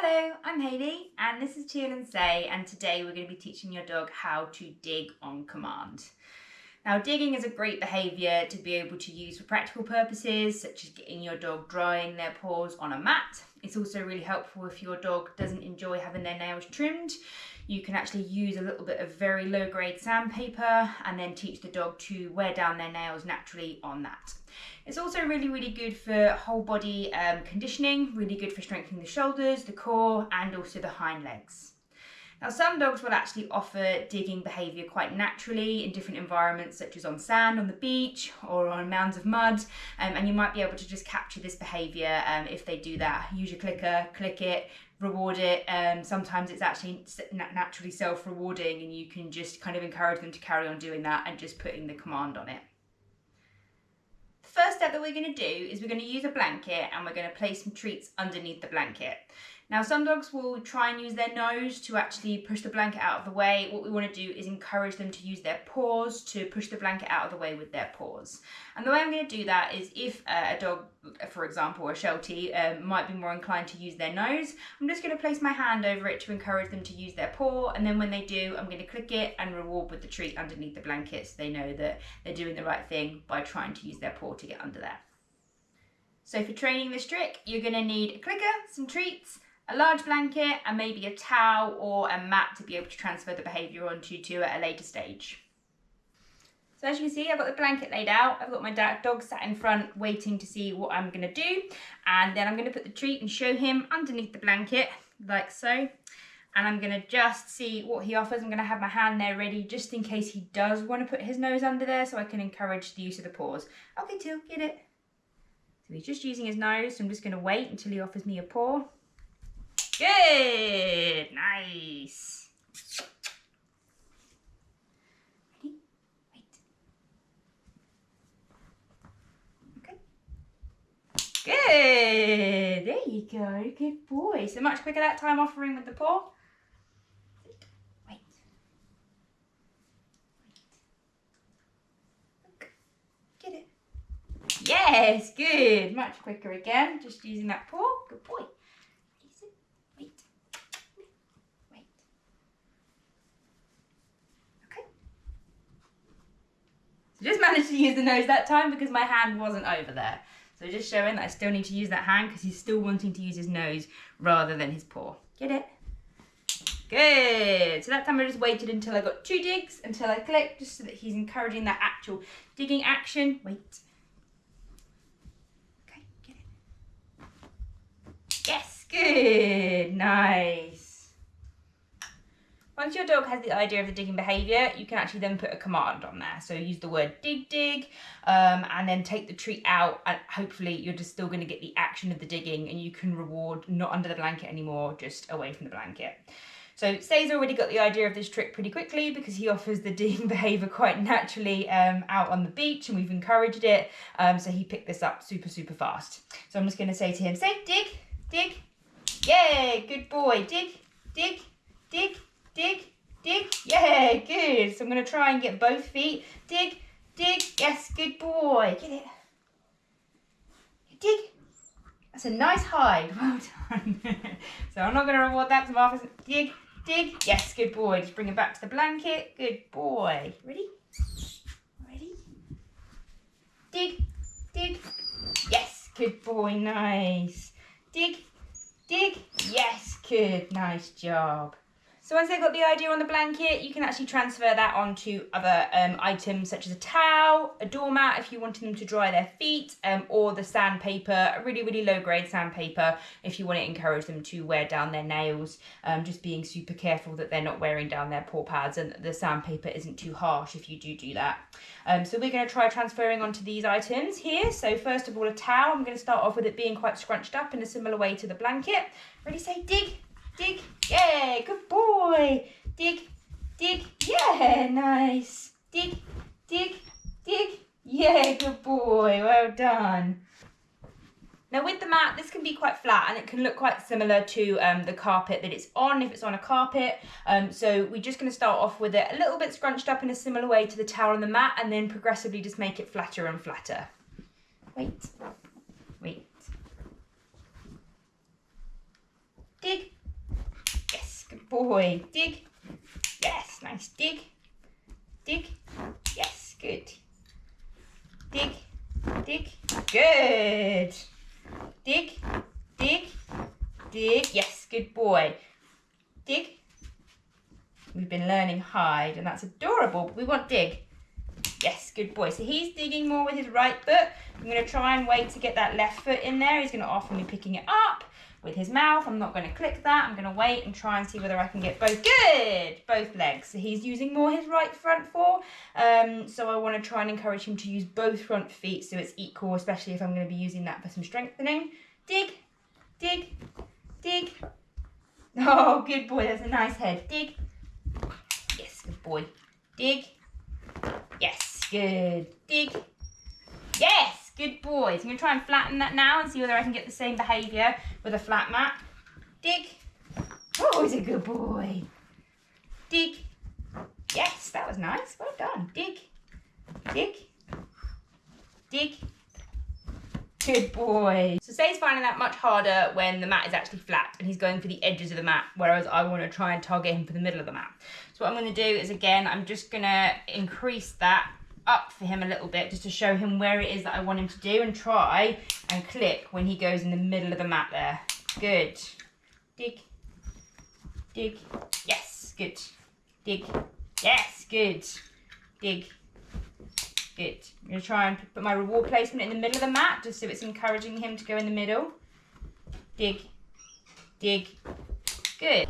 Hello, I'm Hayley and this is Chill and Say, and today we're going to be teaching your dog how to dig on command. Now, digging is a great behaviour to be able to use for practical purposes, such as getting your dog drying their paws on a mat. It's also really helpful if your dog doesn't enjoy having their nails trimmed. You can actually use a little bit of very low grade sandpaper and then teach the dog to wear down their nails naturally on that. It's also really good for whole body conditioning, really good for strengthening the shoulders, the core and also the hind legs. Now, some dogs will actually offer digging behaviour quite naturally in different environments, such as on sand, on the beach, or on mounds of mud, and you might be able to just capture this behaviour if they do that. Use your clicker, click it, reward it. Sometimes it's actually naturally self-rewarding and you can just kind of encourage them to carry on doing that and just putting the command on it. The first step that we're going to do is we're going to use a blanket and we're going to place some treats underneath the blanket. Now, some dogs will try and use their nose to actually push the blanket out of the way. What we want to do is encourage them to use their paws to push the blanket out of the way with their paws. And the way I'm going to do that is if a dog, for example, a Sheltie, might be more inclined to use their nose, I'm just going to place my hand over it to encourage them to use their paw. And then when they do, I'm going to click it and reward with the treat underneath the blanket so they know that they're doing the right thing by trying to use their paw to get under there. So for training this trick, you're going to need a clicker, some treats, a large blanket and maybe a towel or a mat to be able to transfer the behaviour onto at a later stage. So as you can see, I've got the blanket laid out, I've got my dog sat in front waiting to see what I'm going to do, and then I'm going to put the treat and show him underneath the blanket like so, and I'm going to just see what he offers. I'm going to have my hand there ready just in case he does want to put his nose under there so I can encourage the use of the paws. Okay, Till, get it. So he's just using his nose, so I'm just going to wait until he offers me a paw. Good, nice. Ready? Wait. Okay. Good, there you go, good boy. So much quicker that time offering with the paw. Wait. Look. Get it. Yes, good. Much quicker again, just using that paw. Good boy. Just managed to use the nose that time because my hand wasn't over there. So just showing that I still need to use that hand because he's still wanting to use his nose rather than his paw. Get it? Good. So that time I just waited until I got 2 digs, until I clicked, just so that he's encouraging that actual digging action. Wait. Okay, get it. Yes, good. Nice. Once your dog has the idea of the digging behaviour, you can actually then put a command on there. So use the word dig, dig, and then take the treat out, and hopefully you're just still going to get the action of the digging and you can reward not under the blanket anymore, just away from the blanket. So Say's already got the idea of this trick pretty quickly because he offers the digging behaviour quite naturally out on the beach and we've encouraged it. So he picked this up super fast. So I'm just going to say to him, say dig, dig. Yay, good boy. Dig, dig, dig. Dig, dig, yeah, good. So I'm going to try and get both feet. Dig, dig, yes, good boy. Get it. Dig. That's a nice hide. Well done. So I'm not going to reward that to Marcus. Dig, dig, yes, good boy. Just bring him back to the blanket. Good boy. Ready? Ready? Dig, dig, yes, good boy, nice. Dig, dig, yes, good, nice job. So once they've got the idea on the blanket, you can actually transfer that onto other items such as a towel, a doormat if you wanted them to dry their feet, or the sandpaper, a really low grade sandpaper if you want to encourage them to wear down their nails, just being super careful that they're not wearing down their paw pads and the sandpaper isn't too harsh if you do that. So we're going to try transferring onto these items here. So first of all, a towel. I'm going to start off with it being quite scrunched up in a similar way to the blanket. Ready, say dig. Dig, yeah, good boy. Dig, dig, yeah, nice. Dig, dig, dig, yeah, good boy, well done. Now with the mat, this can be quite flat and it can look quite similar to the carpet that it's on, if it's on a carpet. So we're just going to start off with it a little bit scrunched up in a similar way to the towel and the mat, and then progressively just make it flatter and flatter. Wait, wait. Dig. boy. Dig. Yes, nice. Dig. Dig. Yes, good. Dig. Dig. Good. Dig. Dig. Dig. Yes, good boy. Dig. We've been learning hide, and that's adorable, but we want dig. Yes, good boy. So he's digging more with his right foot. I'm going to try and wait to get that left foot in there. He's going to often be picking it up with his mouth. I'm not going to click that. I'm going to wait and try and see whether I can get both. Good! Both legs. So he's using more his right front foot. So I want to try and encourage him to use both front feet so it's equal, especially if I'm going to be using that for some strengthening. Dig, dig, dig. Oh, good boy. That's a nice head. Dig. Yes, good boy. Dig. Yes, good. Dig. Yes, good boy. So I'm going to try and flatten that now and see whether I can get the same behaviour with a flat mat. Dig. Oh, he's a good boy. Dig. Yes, that was nice. Well done. Dig. Dig. Dig. Good boy. So Say's finding that much harder when the mat is actually flat and he's going for the edges of the mat, whereas I want to try and target him for the middle of the mat. So what I'm going to do is, again, I'm just going to increase that up for him a little bit just to show him where it is that I want him to do, and try and click when he goes in the middle of the mat there. Good. Dig. Dig. Yes. Good. Dig. Yes. Good. Dig. Good. I'm going to try and put my reward placement in the middle of the mat just so it's encouraging him to go in the middle. Dig. Dig. Good.